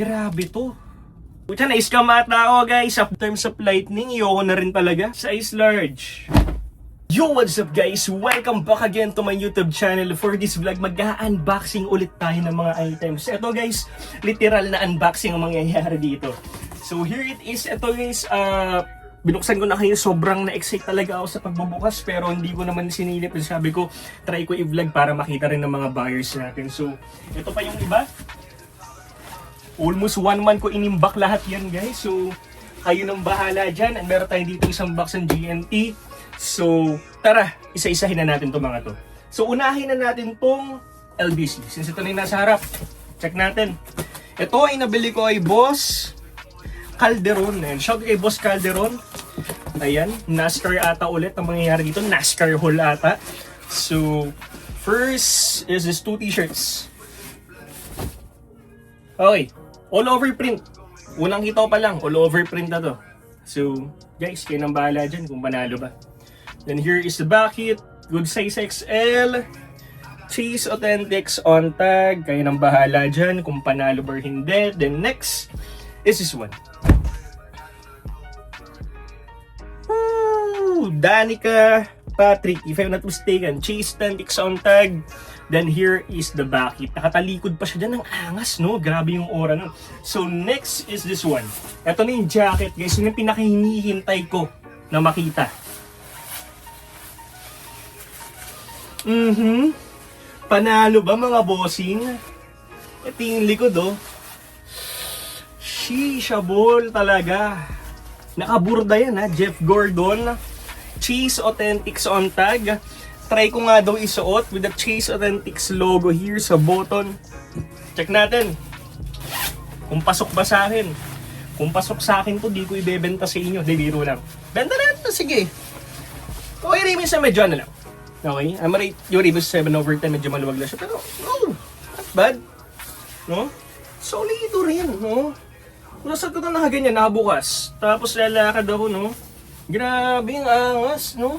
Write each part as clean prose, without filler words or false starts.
Grabe to. Pucha, na-scam ata ako guys. Sa terms of lightning, iyoko na rin talaga. Size large. Yo, what's up guys? Welcome back again to my YouTube channel. For this vlog, mag-unboxing ulit tayo ng mga items. Ito guys, literal na unboxing ang mangyayari dito. So here it is. Ito guys, binuksan ko na kayo. Sobrang na-excite talaga ako sa pagbubukas. Pero hindi ko naman sinilip. Sabi ko, try ko i-vlog para makita rin ng mga buyers natin. So, ito pa yung iba. Almost 1 month ko inimbak lahat yan guys. So, kayo nang bahala dyan. And meron tayo dito isang box ng GNT. So, tara, isa-isahin na natin itong mga to. So, unahin na natin tong LBC. Since ito na yung nasa harap, check natin. Ito ay nabili ko ay Boss Calderon. And shout kay Boss Calderon. Ayan, NASCAR ata ulit ang mangyayari dito. NASCAR haul ata. So, first is this 2 t-shirts. Okay, all over print. Unang kita ko pa lang, all over print na to. So, guys, kayo nang bahala dyan kung panalo ba. Then here is the bucket, good size XL, Chase Authentics on tag, kayo nang bahala dyan kung panalo ba or hindi. Then next is this one. Woo! Danica Patrick, if I'm not mistaken, Chase Authentics on tag. Then here is the bucket. Nakatalikod pa siya dyan ng angas, no? Grabe yung aura nun. So next is this one. Ito na yung jacket, guys. Yun yung pinakahinihintay ko na makita. Panalo ba mga bossing? Ito yung likod, oh. Shishabol talaga. Nakaburda yan, ha? Jeff Gordon. Chase Authentics on tag. Try ko nga daw isuot with the Chase Authentics logo here sa button. Check natin. Kung pasok ba sa akin. Kung pasok sa akin to, di ko ibebenta sa inyo. Di, biro lang. Benta natin, sige. Okay, rin sa medyo ano lang. Okay, I'm rate yung Rebus 7/10, medyo maluwag na siya. Pero, no, not bad. No? Solido rin, no? Nasa ko na nakaganyan, nakabukas. Tapos lalakad ako, no? Grabe yung angas, no?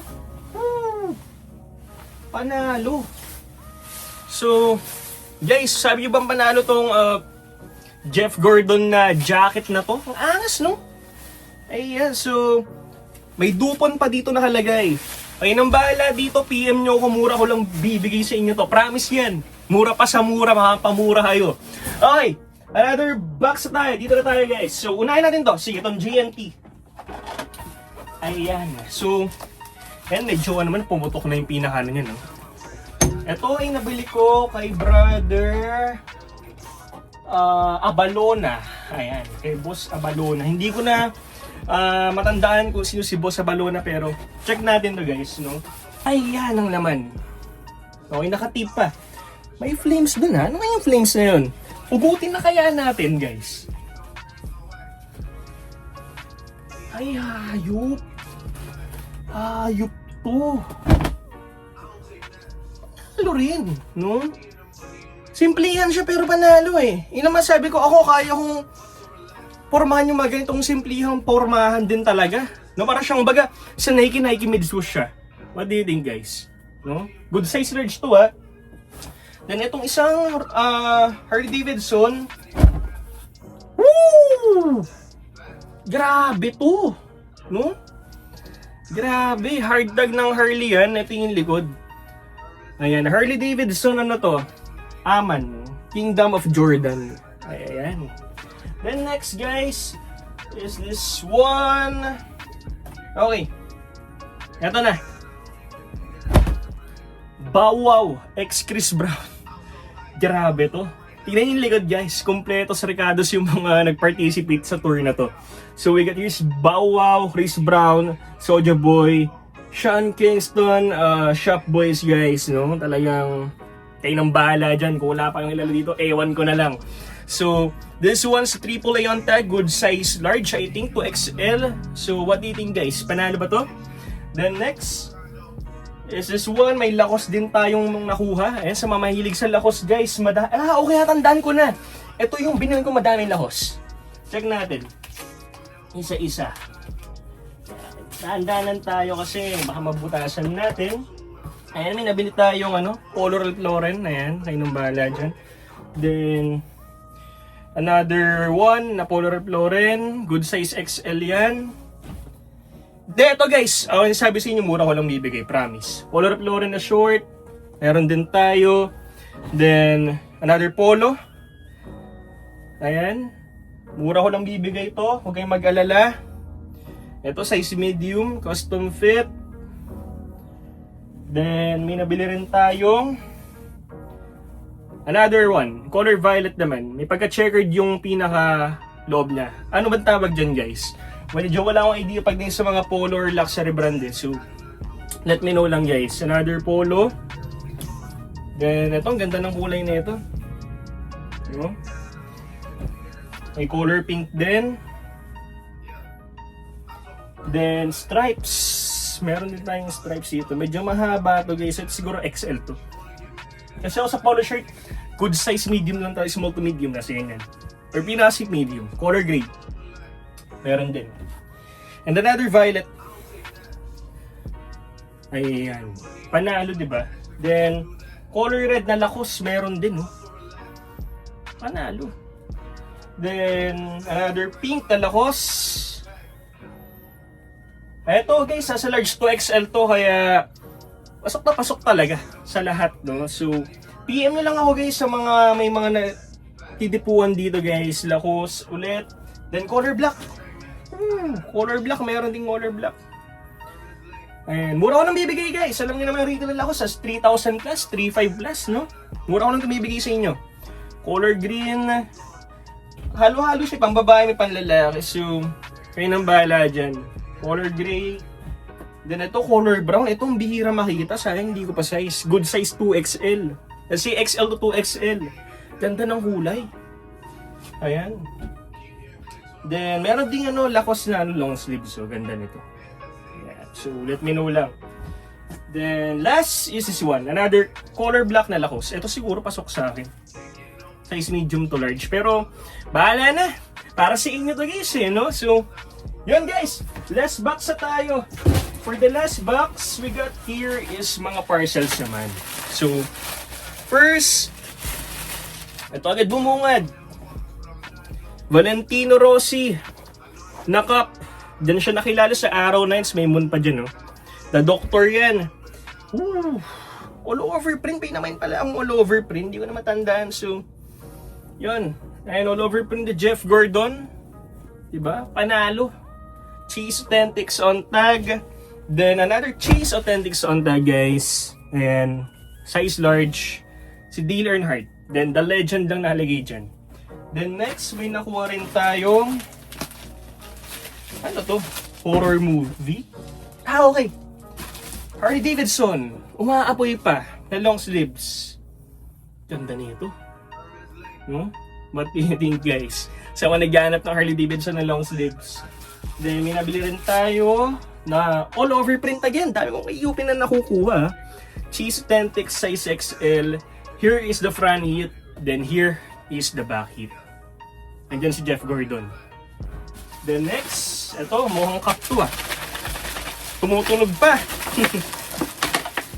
Panalo. So, guys, sabi nyo bang panalo tong Jeff Gordon na jacket na to? Ang angas, no? Ayan, so, may dupon pa dito nakalagay. Ay, nang bahala dito, PM nyo kung mura ko lang bibigay sa inyo to. Promise yan. Mura pa sa mura, makapamura kayo. Okay, another box na tayo. Dito na tayo, guys. So, unahin natin to. Sige, itong GNT. Ayan. So, yan, medyo naman, pumutok na yung pinakano niya, no? Ito ay nabili ko kay brother Abalona. Ayan, kay Boss Abalona. Hindi ko na matandaan kung sino si Boss Abalona, pero check natin to guys, no? Ayan ang laman. Okay, nakatip pa. May flames dun, ha? Ano nga yung flames na yun? Ugutin na kaya natin, guys. Ay, hayop. Hayop to. Panalo rin, no? Simplihan siya pero panalo eh. Yun naman sabi ko, ako kaya kong pormahan yung mga ganitong simplihang pormahan din talaga. No, para siyang baga sa Nike mid-swoosh siya. What do you think, guys? No? Good size large to, ha? Then itong isang Harley Davidson. Woo! Grabe to, no? Grabe, hard tag ng Harley yan. Ito yung likod. Ayan, Harley Davidson, ano to? Aman, Kingdom of Jordan. Ayan. Then next, guys, is this one. Okay. Ito na. Bow Wow X Chris Brown. Grabe to. Tingnan yung likod, guys. Kompleto sa Ricardos yung mga nag-participate sa tour na to. So we got here's Bow Wow, Chris Brown, Soulja Boy, Sean Kingston, Shop Boys, guys, no? Talagang kayo nang bahala dyan. Kung wala pa yung ilalo dito, ewan ko na lang. So, this one's AAA on tag, good size large, I think, to XL. So, what do you think, guys? Panalo ba to? Then next is this one. May Lacoste din tayong nakuha. Ayan, sa mamahilig sa Lacoste, guys. Okay, natandaan ko na. Ito yung binili ko, madaming Lacoste. Check natin. Isa-isa. Dahan-dahanan tayo kasi baka mabutasan natin. Ayan, may nabili tayong Polo Ralph Lauren. Ayan, kayo nang bahala dyan. Then, Another one na Polo Ralph Lauren. Good size XL yan. Ito guys, ako sabi sa inyo, mura ko lang bibigay, promise. Polo Ralph Lauren na short. Meron din tayo. Then, another polo. Ayan. Mura ko lang bibigay ito. Huwag kayong mag-alala. Ito, size medium, custom fit. Then, may nabili rin tayong another one, color violet naman. May pagka-checkered yung pinaka loob niya. Ano ba tawag dyan guys? Medyo wala akong idea pag din sa mga polo or luxury brand eh. So, let me know lang guys. Another polo. Then, ito, ang ganda ng kulay na ito. Diba? May color pink din. Then, stripes. Meron din tayong stripes dito. Medyo mahaba to guys. Ito siguro XL to. Kasi ako sa polo shirt, good size medium lang tayo, small to medium na siya yan. Or pinasip medium, color gray. Meron din. And another violet. Ayan. Panalo, di ba? Then, color red na Lacoste, meron din, oh. Panalo. Then, another pink na Lacoste. Eto guys, sa large to XL to, kaya pasok na pasok talaga sa lahat, no? So, PM nyo lang ako guys sa mga may mga tidipuan dito guys. Lacoste ulit. Then color black. Color black, mayroon ding color black. Ayan, mura ko nang bibigay guys. Alam niyo naman yung retail ng Lacoste sa 3,000 plus, 3,500 plus, no? Mura ko nang bibigay sa inyo. Color green. Halo-halo siya, pang babae may panlalaki. So, kayo nang bahala dyan. Color gray. Then ito, color brown. Itong bihira makikita. Sayang hindi ko pa size. Good size 2XL. Kasi XL to 2XL. Ganda ng kulay. Ayan. Then, meron ding Lacoste na long sleeve. So, ganda nito. Ayan. So, let me know lang. Then, last is this one. Another color black na Lacoste. Ito siguro pasok sa akin. Size medium to large. Pero, bahala na. Para sa inyo to guys, eh, no? So, yun guys. Last box na tayo. For the last box we got here is mga parcels naman. So, first, ito agad bumungad. Valentino Rossi na cup. Diyan siya nakilala sa Arrow Nights. May moon pa dyan, no? The Doctor yan. Ooh, all over print. Naman pala ang all over print. Hindi ko na matandaan. So, yun. Ayun, all over print the Jeff Gordon. Diba? Panalo. Cheese Authentics on tag. Then, another Cheese Authentics on tag, guys. Ayan. Size large. Si Dale Earnhardt. Then, the legend lang nalagay dyan. Then, next, may nakuha rin tayong ano to? Horror movie? Ah, okay. Harley Davidson. Umaapoy pa. Na long sleeves. Ganda nito. No? What do you think, guys? Sa mga naghanap ng Harley Davidson na long sleeves. Then, may nabili rin tayo na all over print again. Dami kong IUP na nakukuha. Cheese Authentics size XL. Here is the front heat. Then here is the back heat. Andyan si Jeff Gordon. Then next, ito, mukhang cup to ah. Tumutunog pa.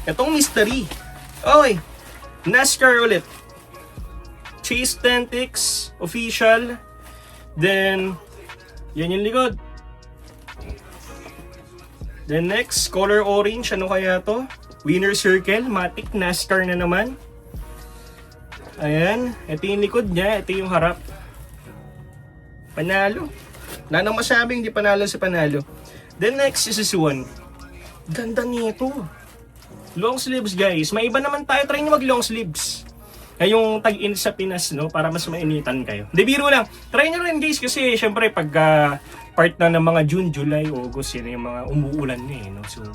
Itong mystery. Okay. NASCAR ulit. Cheese Authentics official. Then, yan yung likod. Then next, color orange. Ano kaya to? Winner Circle. Matic NASCAR na naman. Ayan. Ito yung likod niya. Ito yung harap. Panalo. Wala nang masabing hindi panalo si panalo. Then next is this one. Ganda nito. Long sleeves guys. May iba naman tayo. Try nyo mag long sleeves. Ay yung tag-in sa Pinas, no? Para mas mainitan kayo. Di biro lang. Try nyo rin guys kasi syempre pag part na ng mga June, July, August, yun yung mga umuulan na eh, no? So,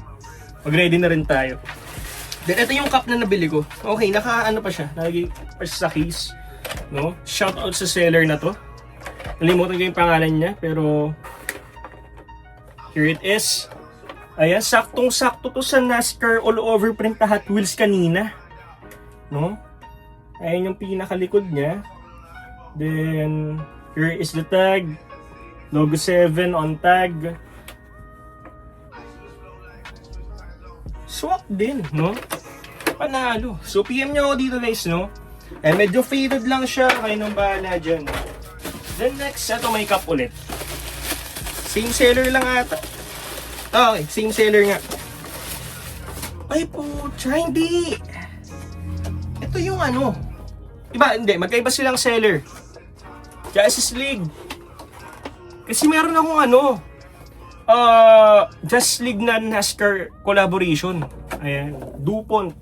mag-ready na rin tayo. Then ito yung cup na nabili ko. Okay, naka-ano pa siya. Nalagay pa siya sa case. No? Shout out sa seller na to. Nalimutan ko yung pangalan niya, pero here it is. Ayan, saktong-sakto to sa NASCAR all over print na Hot Wheels kanina. No? Ayan yung pinakalikod niya. Then, here is the tag. Logo 7 on tag. Swap din, no? Panalo. So, PM nyo ako dito guys, no? Eh, medyo faded lang siya. Kayo nang bahala dyan. Then next, ito may cup ulit. Same seller lang ata. Okay, same seller nga. Ay pucha, hindi. Ito yung ano. Iba, hindi. Magkaiba silang seller. Justice League. Kasi meron akong ano. Justice League na NASCAR collaboration. Ayan. DuPont.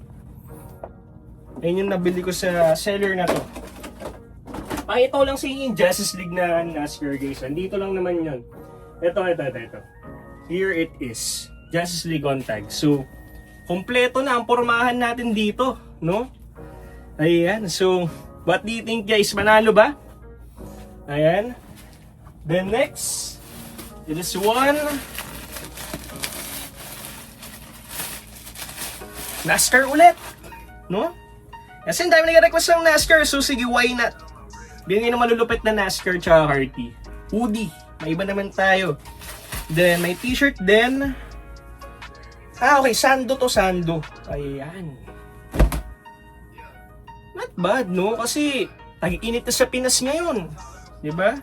Ayun yung nabili ko sa seller na to. Pakita ko lang sa inyo yung Justice League na NASCAR guys. Andito lang naman yun. Ito. Here it is. Justice League on tag. So, kompleto na ang pormahan natin dito. No? Ayan. So, what do you think guys? Manalo ba? Ayan. Then next, it is one NASCAR ulit. No? Kasi ang dami nag-request ng NASCAR. So sige, why not? Bigyan ng malulupit na NASCAR tsaka Harty. Hoodie. May iba naman tayo. Then may t-shirt din. Okay. Sando to, sando. Ayan. Not bad, no? Kasi tag-init na sa Pinas ngayon. Diba?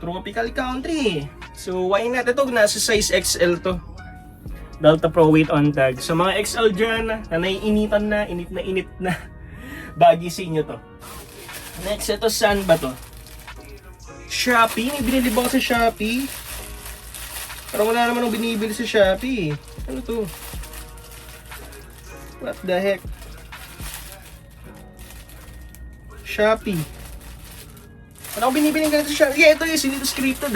Tropical country. So, why not? Ito, nasa size XL to. Delta Pro weight on tag. So, mga XL dyan, na naiinitan na, init na. Bagay sa inyo to. Next, ito, saan ba to? Shopee. May binili ba ako sa Shopee? Parang wala naman akong binibili sa Shopee. Ano to? What the heck? Shopee. Ano ako binibiling ganito siya? Yeah, ito yung sinito scripted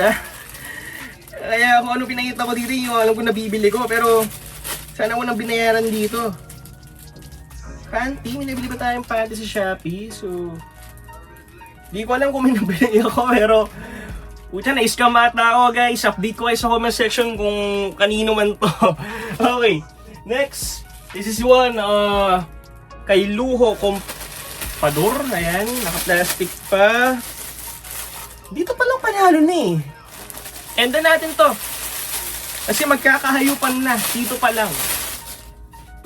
Kaya kung ano pinakita ko dito, yung alam ko nabibili ko. Pero sana ko nang binayaran dito. Panty, may nabili ba tayong panty sa Shopee? So, di ko alam kung may nabili ako. Pero, pucha, na-scam ata ako guys. Update ko kayo sa comment section kung kanino man to. Okay, next. This is one kay Luho Compador. Ayan, naka-plastic pa. Dito pa lang panalo na eh. Enda natin to. Kasi magkakahayupan na. Dito pa lang.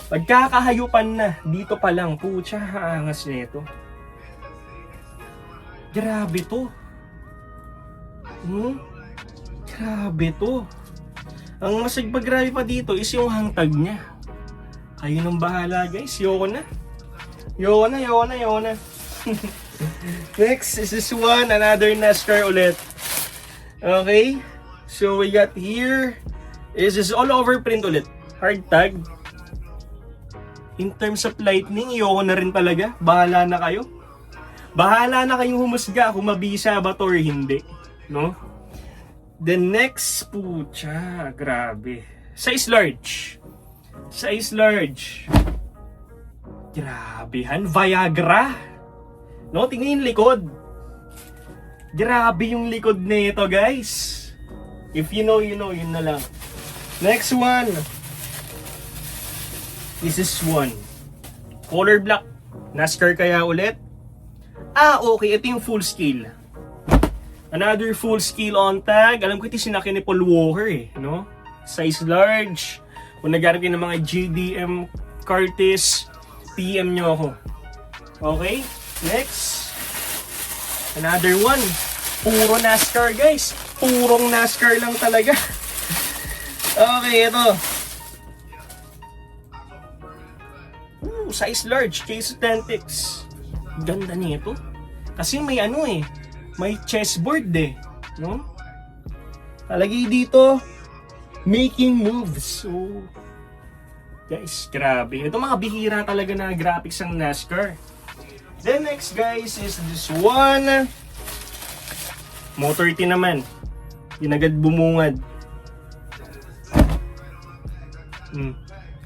Magkakahayupan na. Dito pa lang. Pucha, haangas na ito. Grabe to. Grabe to. Ang masagpagrabe pa dito is yung hangtag niya. Kayo nang bahala guys. Yoko na. Next is this one, another NASCAR ulit. Okay, so we got here is this all over print ulit. Hard tag. In terms of lightning, yoko na rin talaga. Bahala na kayo. Bahala na kayong humusga kung mabisa ba to or hindi. No? The next, pucha, grabe. Size large. Grabehan, Viagra. No, tingnan yung likod. Grabe yung likod nito, guys. If you know, you know, yun na lang. Next one. This is one. Color black. NASCAR kaya ulit? Okay, ito yung full scale. Another full scale on tag. Alam ko ito sinaki ni Paul Walker no? Size large. Kung nagharap yun ng mga GDM Curtis, PM nyo ako. Okay? Next, another one. Puro NASCAR guys. Purong NASCAR lang talaga. Okay, ito. Size large, Case Authentics. Ganda nito. Kasi may ano may chessboard no? Talagay dito, making moves. So, guys, grabe. Ito mga bihira talaga na graphics ng NASCAR. Then next guys is this one. Motor T naman. Yun agad bumungad.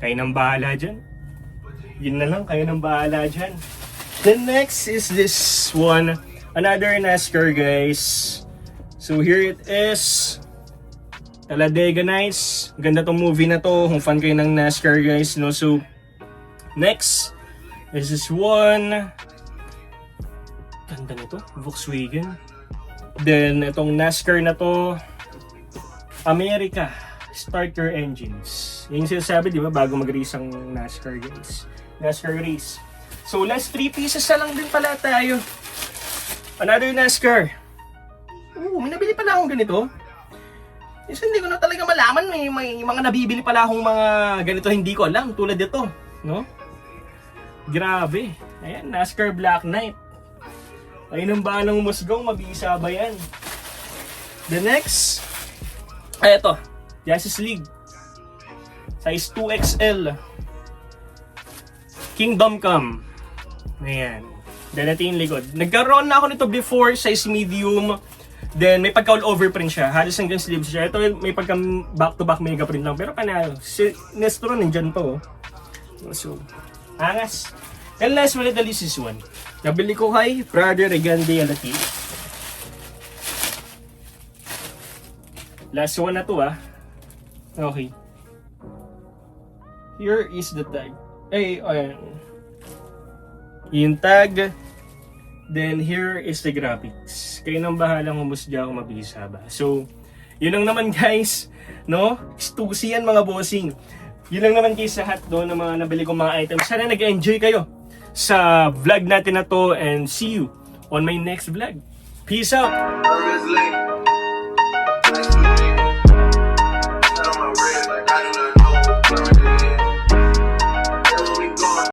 Kayo nang bahala dyan. Yun na lang, kayo nang bahala dyan. Then next is this one. Another NASCAR guys. So here it is. Talladega Nights. Ganda tong movie na to. Kung fan kayo ng NASCAR guys. No? So next is this one. Ganda nito, Volkswagen. Then, itong NASCAR na to, America, start your engines. Yung sinasabi, di ba, bago mag-race ang NASCAR guys. NASCAR race. So, last 3 pieces na lang din pala tayo. Another NASCAR. may nabili pala akong ganito. Kasi hindi ko na talaga malaman, may mga nabibili pala akong mga ganito hindi ko alam, tulad dito, no? Grabe. Ayan, NASCAR Black Knight. Ayun ang balang musgong, mabisa ba yan? The next, eto, Justice League. Size 2XL. Kingdom Come. Ayan. Then ito yung likod. Nagkaroon na ako nito before, size medium. Then may pagka all over print siya. Halos hanggang sleeves siya. Ito may pagka back to back mega print lang. Pero panalo. Si Nestro nandyan pa oh. So, angas. And last but not the least is one. Nabili ko kay Brother Regande Alati. Last one na to ah. Okay. Here is the tag. Ay, ayan. Yung tag. Then here is the graphics. Kayo nang bahalang humusga kung mabisa ba. So, yun lang naman guys. No? Stussy yan mga bossing. Yun lang naman guys lahat doon ng mga nabili kong mga items. Sana nag-enjoy kayo sa vlog natin na to and see you on my next vlog. Peace out!